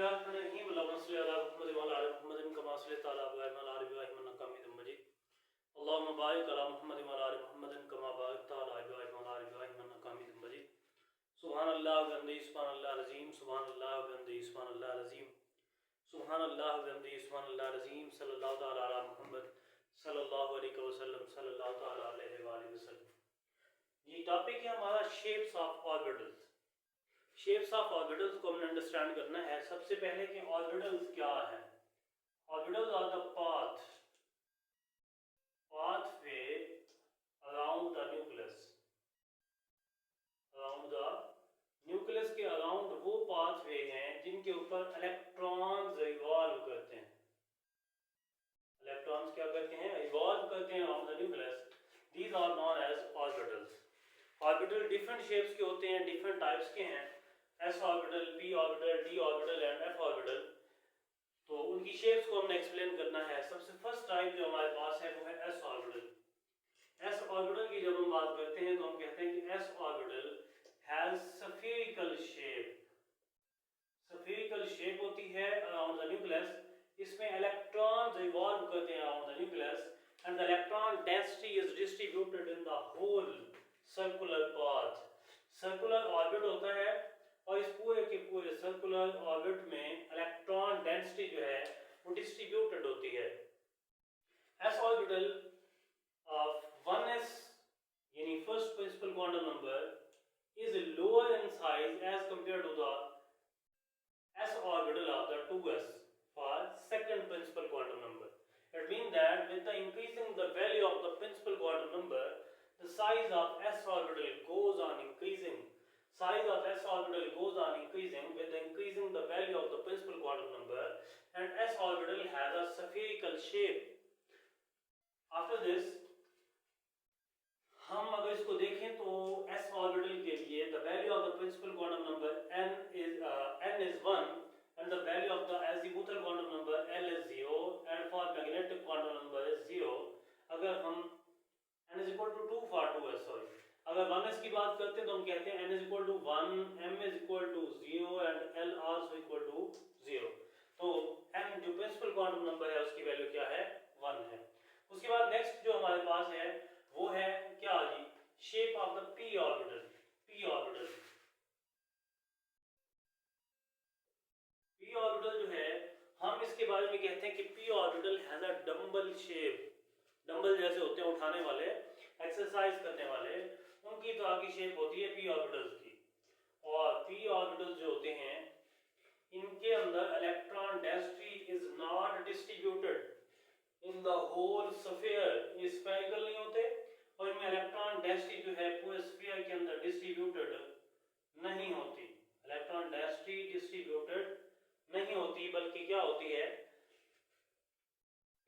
बिस्मिल्लाहिर्रहमानिर्रहीम अल्लाहुम्मा सल्लि अला मुहम्मद व अला आलि मुहम्मद कमा सल्लैता अला इब्राहीम व अला आलि इब्राहीम इन्नका हमीदुम मजीद। अल्लाहुम्मा बारिक अला मुहम्मद व अला आलि मुहम्मद कमा बारकता अला इब्राहीम व अला आलि इब्राहीम इन्नका हमीदुम मजीद। सुब्हानल्लाह व बिहम्दिही सुब्हानल्लाहिल अज़ीम सुब्हानल्लाह व बिहम्दिही सुब्हानल्लाहिल अज़ीम सुब्हानल्लाह व बिहम्दिही सुब्हानल्लाहिल अज़ीम सल्लल्लाहु तआला अला मुहम्मद सल्लल्लाहु अलैहि वसल्लम सल्लल्लाहु तआला अलैहि व आलिहि वसल्लम। ये टॉपिक है हमारा shapes of orbitals. Shapes of orbitals को हमने अंडरस्टैंड करना है। सबसे पहले कि ऑर्बिटल्स क्या है। Orbitals are the pathway around the nucleus. Around the nucleus के अराउंड वो पाथवे हैं जिनके ऊपर इलेक्ट्रॉन्स रिवॉल्व करते हैं। इलेक्ट्रॉन्स क्या करते हैं? रिवॉल्व करते हैं around the nucleus. These are known as orbitals. Orbital different shapes के होते हैं, डिफरेंट टाइप्स के हैं। s orbital, p orbital, d orbital and f orbital. तो उनकी शेप्स को हमने एक्सप्लेन करना है। सबसे फर्स्ट टाइप जो हमारे पास है वो है s ऑर्बिटल। s ऑर्बिटल की जब हम बात करते हैं तो हम कहते हैं कि s orbital has spherical shape. Spherical shape होती है अराउंड द न्यूक्लियस। इसमें इलेक्ट्रॉन्स रिवॉल्व करते हैं around the nucleus and the electron density is distributed in the whole circular path. Circular orbit होता है और इस पूरे के पूरे सर्कुलर ऑर्बिट में इलेक्ट्रॉन डेंसिटी जो है वो डिस्ट्रीब्यूटेड होती है। s ऑर्बिटल ऑफ 1s यानी first principal quantum number is lower in size as compare to the s orbital of the 2s for second principal quantum number. It means that with the increasing the value of the principal quantum number, the size of s orbital goes on increasing. Size of s orbital goes on increasing with the increasing the value of the principal quantum number, and s orbital has a spherical shape. After this, हम अगर इसको देखें तो s orbital के लिए the value of the principal quantum number n is 1 and the value of the azimuthal quantum number l is 0 and for magnetic quantum number is 0. अगर हम n is equal to 2 for 2s, sorry, अगर 1s की बात करते हैं तो हम कहते हैं n is equal to 1, m is equal to 0 and l also equal to 0. तो n जो प्रिंसिपल क्वांटम नंबर है उसकी वैल्यू क्या है? 1 है। उसके बाद नेक्स्ट जो हमारे पास है वो है क्या जी? Shape of the p orbital. p orbital जो है हम इसके बारे में कहते हैं कि p orbital has a dumbbell shape. Dumbbell जैसे होते हैं उठाने वाले, एक्सरसाइज करने वाले, उनकी तरह की शेप होती है p ऑर्बिटल्स की। और p ऑर्बिटल्स जो होते हैं इनके अंदर electron density is not distributed in the whole sphere. ये स्फेरिकल नहीं होते और इनमें इलेक्ट्रॉन डेंसिटी जो है पूरे स्फीयर के अंदर डिस्ट्रीब्यूटेड नहीं होती। इलेक्ट्रॉन डेंसिटी डिस्ट्रीब्यूटेड नहीं होती, बल्कि क्या होती है?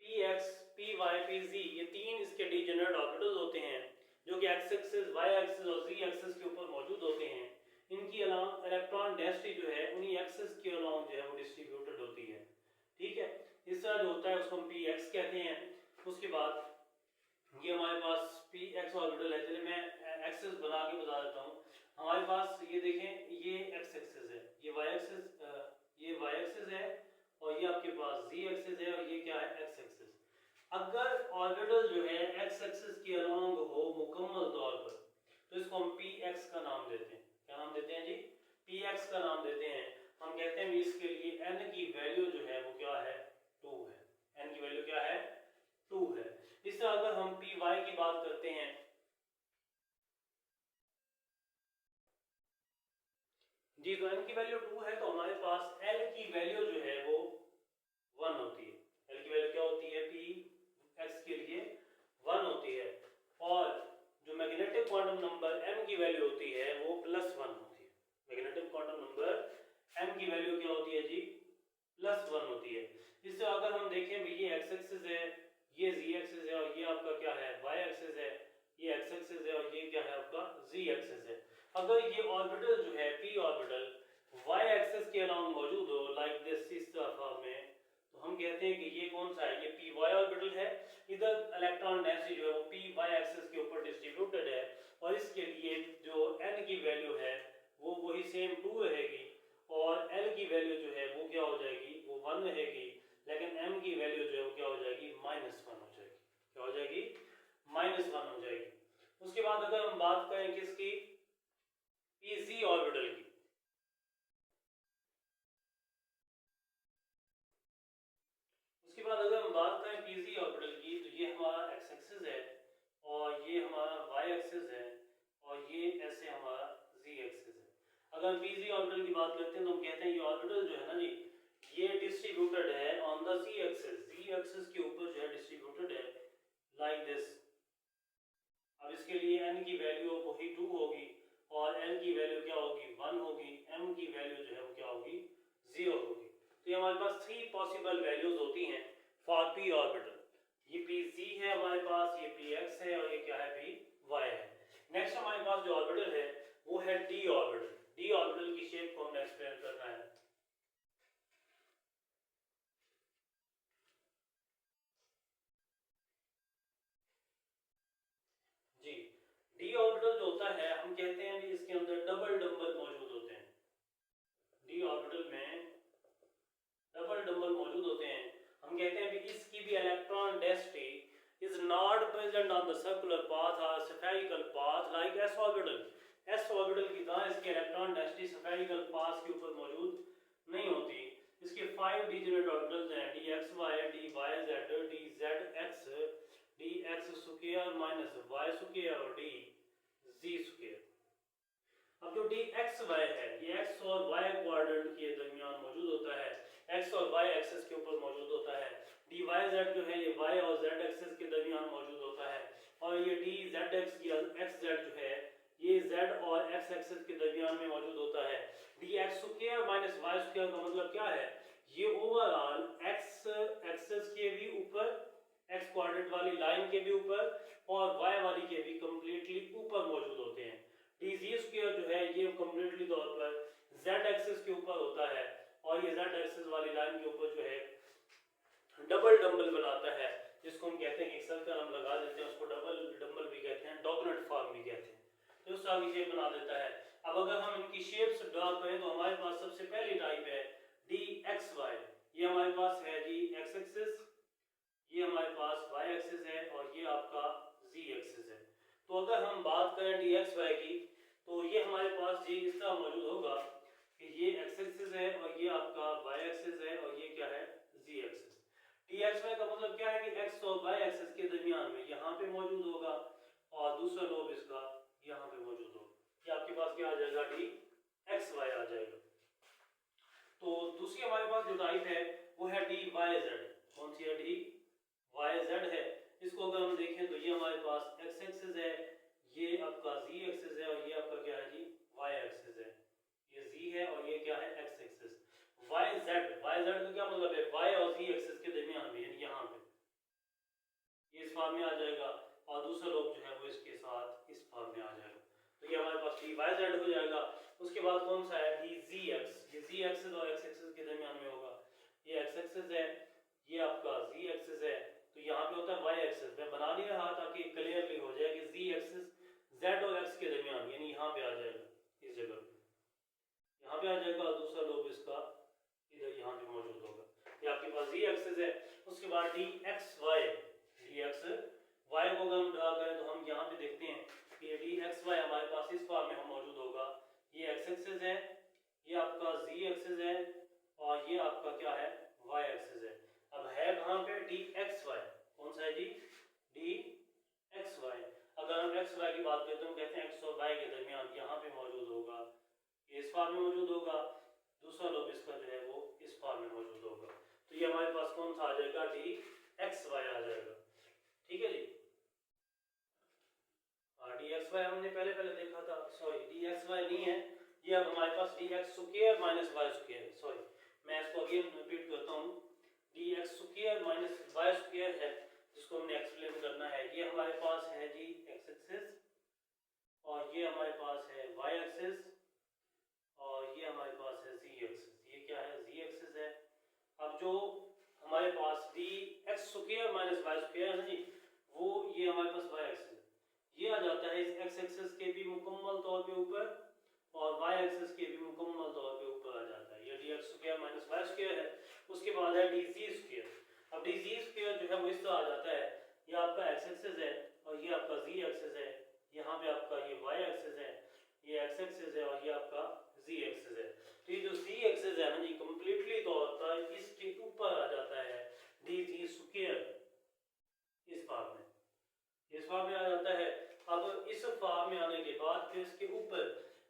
px, py, pz ये तीन इसके डिजेनरेट ऑर्बिटल्स होते हैं जो कि x एक्सिस, y एक्सिस और z एक्सिस के ऊपर मौजूद होते हैं। इनकी इलेक्ट्रॉन डेंसिटी जो है उन्हीं एक्सिस के अलाउंग जो है वो डिस्ट्रीब्यूटेड होती है। ठीक है, इस तरह जो होता है उसको हम px कहते हैं। उसके बाद ये हमारे पास px ऑर्बिटल है। चलिए मैं एक्सिस बना के बता देता हूँ। हमारे पास ये देखें, ये x एक्सिस है, ये y एक्सिस है और ये आपके पास z एक्सिस है और ये क्या है? x axis. अगर ऑर्बिटल जो है x एक्सिस के अलोंग हो मुकम्मल तौर पर तो इसको हम px का नाम देते हैं। क्या नाम देते हैं जी? px का नाम देते हैं। हम कहते हैं इसके लिए n की वैल्यू जो है वो क्या है? 2 है। n की वैल्यू क्या है? 2 है। इस तरह अगर हम py की बात करते हैं जी, तो n की वैल्यू 2 है तो हमारे पास l की वैल्यू जो है वो 1 होती है। l की वैल्यू क्या होती है? px के लिए 1 होती है। और जो मैग्नेटिक क्वांटम नंबर m की वैल्यू होती है वो +1 होती है। मैग्नेटिक क्वांटम नंबर m की वैल्यू क्या होती है जी? +1 होती है। इससे अगर हम देखें भी ये x एक्सिस है, ये z एक्सिस है और ये आपका क्या है? y एक्सिस है, ये x एक्सिस है और ये क्या है? आपका z एक्सिस है। अगर ये ऑर्बिटल जो है p ऑर्बिटल y एक्सिस के अलाउंग मौजूद हो लाइक दिस, इस तरह में, तो हम कहते हैं कि ये कौन सा है? ये py ऑर्बिटल है। इधर इलेक्ट्रॉन डेंसिटी जो है वो py एक्सिस के ऊपर डिस्ट्रीब्यूटेड है और इसके लिए जो n की वैल्यू है वो वही सेम 2 रहेगी और l की वैल्यू जो है वो क्या हो की वैल्यू जो है वो क्या हो जाएगी, -1 हो जाएगी। क्या हो जाएगी, -1 हो जाएगी। उसके बाद अगर हम बात करें किसकी, pz ऑर्बिटल की, उसके बाद अगर हम बात करें pz ऑर्बिटल की, तो ये हमारा x एक्सिस है और ये हमारा y एक्सिस है और ये ऐसे हमारा z एक्सिस है। अगर हम pz ऑर्बिटल की बात करते हैं तो हम कहते हैं ये ऑर्बिटल जो है ना जी, ये डिस्ट्रीब्यूटेड है ऑन द z एक्सिस के ऊपर जो है डिस्ट्रीब्यूटेड है लाइक दिस। अब इसके लिए n की वैल्यू वही 2 होगी और l की वैल्यू क्या होगी, 1 होगी, m की वैल्यू जो है वो क्या होगी, 0 होगी। तो ये हमारे पास 3 पॉसिबल वैल्यूज होती हैं फॉर p ऑर्बिटल। ये pz है हमारे पास, ये px है और ये क्या है, py है। नेक्स्ट हमारे पास जो ऑर्बिटल है वो है d ऑर्बिटल। d ऑर्बिटल की शेप को हमने एक्सप्लेन करना है। जी, d ऑर्बिटल जो होता है हम कहते हैं कि इसके अंदर डबल नंबर मौजूद होते हैं। d ऑर्बिटल में डबल नंबर मौजूद होते हैं। हम कहते हैं कि इसकी भी electron density is not present on the circular path or spherical path like s orbital। s orbital की तरह इसकी इलेक्ट्रॉन डेंसिटी spherical path के ऊपर मौजूद नहीं होती। इसके 5 डिजिटेड ऑर्बिटल्स हैं, dxy, dyz, dzx, dx square minus y square और dz स्क्वायर। अब जो dxy है ये x और y क्वाड्रेंट के दरमियान मौजूद होता है, x और y एक्सिस के ऊपर मौजूद होता है। dyz जो है ये y और z एक्सिस के दरमियान मौजूद होता है और ये dzx या xz जो है ये z और x एक्सिस के दरमियान में मौजूद होता है। dx square minus y square का मतलब क्या है, ये ओवरऑल x एक्सिस के भी ऊपर, x क्वाड्रेंट वाली लाइन के भी ऊपर और y वाली के भी कंप्लीटली ऊपर मौजूद होते हैं। dz स्क्वायर जो है ये कंप्लीटली तौर पर z एक्सिस के ऊपर होता है और ये z एक्सिस वाली लाइन के ऊपर जो है डबल डंबल बनाता है, जिसको हम कहते हैं कि एक सर्कल हम लगा देते हैं उसको डबल डंबल भी कहते हैं, डॉगनट फॉर्म भी कहते हैं, तो उस तरह की शेप बना देता है। अब अगर हम इनकी शेप्स ड्रा करें तो हमारे पास सबसे पहली टाइप है dxy। ये हमारे पास है जी x एक्सिस, ये हमारे पास y एक्सिस है और ये आपका z एक्सिस है। तो अगर हम बात करें dxy की तो ये हमारे पास जी इस तरह मौजूद होगा कि ये x एक्सिस है और ये आपका y एक्सिस है और ये क्या है, z एक्सिस। dxy का मतलब क्या है कि x और y एक्सिस के दरमियान में यहाँ पे मौजूद होगा और दूसरा लोब इसका यहाँ पे मौजूद होगा। ये आपके पास क्या आ जाएगा, dxy आ जाएगा। तो दूसरी हमारे पास जो टाइप है वो है dyz। कौन सी है, dyz है। इसको अगर हम देखें तो ये हमारे पास x एक्सिस है, ये आपका z एक्सिस है और ये आपका क्या है जी, y एक्सिस है। ये z है और ये क्या है, x एक्सिस। yz का क्या मतलब है, y और z एक्सिस के दरमियान में, यानी यहाँ पे ये इस फॉर्म में आ जाएगा और दूसरा लोब जो है वो इसके साथ इस फॉर्म में आ जाएगा। तो ये हमारे पास dyz हो जाएगा। उसके बाद कौन सा है, dzx। ये z एक्सिस और x एक्सिस के दरमियान में होगा। ये x एक्सिस है, ये आपका z एक्सिस है, तो यहाँ पे होता है y एक्सिस। मैं बना नहीं रहा ताकि क्लियरली हो जाए कि z एक्सिस z और x के दरमियान, यानी यहाँ पे आ जाएगा, इस जगह पे यहाँ पे आ जाएगा और दूसरा लोब इसका इधर यहाँ पे मौजूद होगा। ये आपके पास z एक्सिस है। उसके बाद dxy, dxy को अगर हम ड्रा करें तो हम यहाँ पे देखते हैं कि dxy हमारे पास इस फॉर्म में मौजूद होगा। ये x एक्सिस है, ये आपका z एक्सिस है और ये आपका क्या है, y एक्सिस है। अब है कहाँ पे, dxy। कौन सा है जी, dxy। अगर हम xy की बात करते हैं हम कहते हैं x और y के दरमियान यहाँ पे मौजूद होगा, ये इस फॉर्म में मौजूद होगा, दूसरा लोब इसका जो है वो इस फॉर्म में मौजूद होगा। तो ये हमारे पास कौन सा आ जाएगा, dxy आ जाएगा। ठीक है जी, dxy हमने पहले देखा था, सॉरी dxy नहीं है, ये अब हमारे पास dx square minus y square, sorry मैं इसको अगेन रिपीट करता हूँ, dx square minus y square है जिसको हमने एक्सप्लेन करना है। ये हमारे पास है जी x एक्सिस और ये हमारे पास है y एक्सिस और ये हमारे पास है z एक्सिस। ये क्या है, z एक्सिस है। अब जो हमारे पास dx square minus y square है ना जी, वो ये हमारे पास y एक्सिस, ये आ जाता है इस x एक्सिस के भी मुकम्मल तौर पे ऊपर और y एक्सिस के भी मुकम्मल तौर पे ऊपर आ जाता है। ये dx square minus y square है। उसके बाद है dz स्क्वायर। अब डिजीज के जो है वो इस तरह आ जाता है, ये आपका एक्स एक्सिस है और ये आपका जी एक्सिस है, यहाँ पे आपका ये वाई एक्सिस है, ये एक्स एक्सिस है और ये आपका जी एक्सिस है। तो ये जो जी एक्सिस है ना जी कम्प्लीटली तौर पर इसके ऊपर आ जाता है डी जी स्क्वायर इस फॉर्म में, इस फॉर्म में आ जाता है। अब इस फॉर्म में आने के बाद फिर इसके ऊपर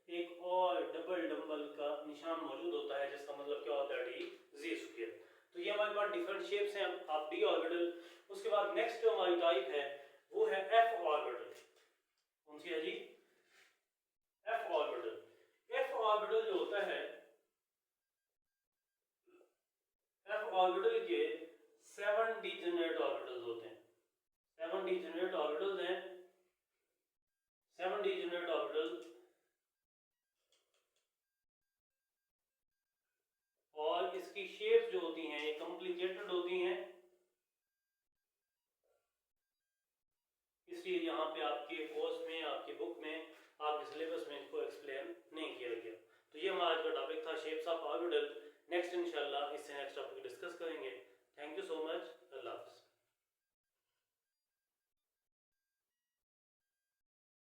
एक और डबल डंबल का निशान मौजूद होता है, जिसका मतलब क्या होता है डी जी स्क्वायर। तो ये हमारे पास डिफरेंट शेप्स हैं आप डी ऑर्बिटल। उसके बाद नेक्स्ट जो हमारी टाइप है वो है एफ ऑर्बिटल। कौन सी है जी? F orbital. एफ ऑर्बिटल जो होता है, एफ ऑर्बिटल के 7 डीजेनरेट ऑर्बिटल्स होते हैं। 7 डीजेनरेट ऑर्बिटल्स हैं, 7 डीजेनरेट ऑर्बिटल, और इसकी शेप्स जो होती हैं ये कॉम्प्लिकेटेड होती हैं, इसलिए यहाँ पे आपके कोर्स में, आपके बुक में, आपके सिलेबस में इसको एक्सप्लेन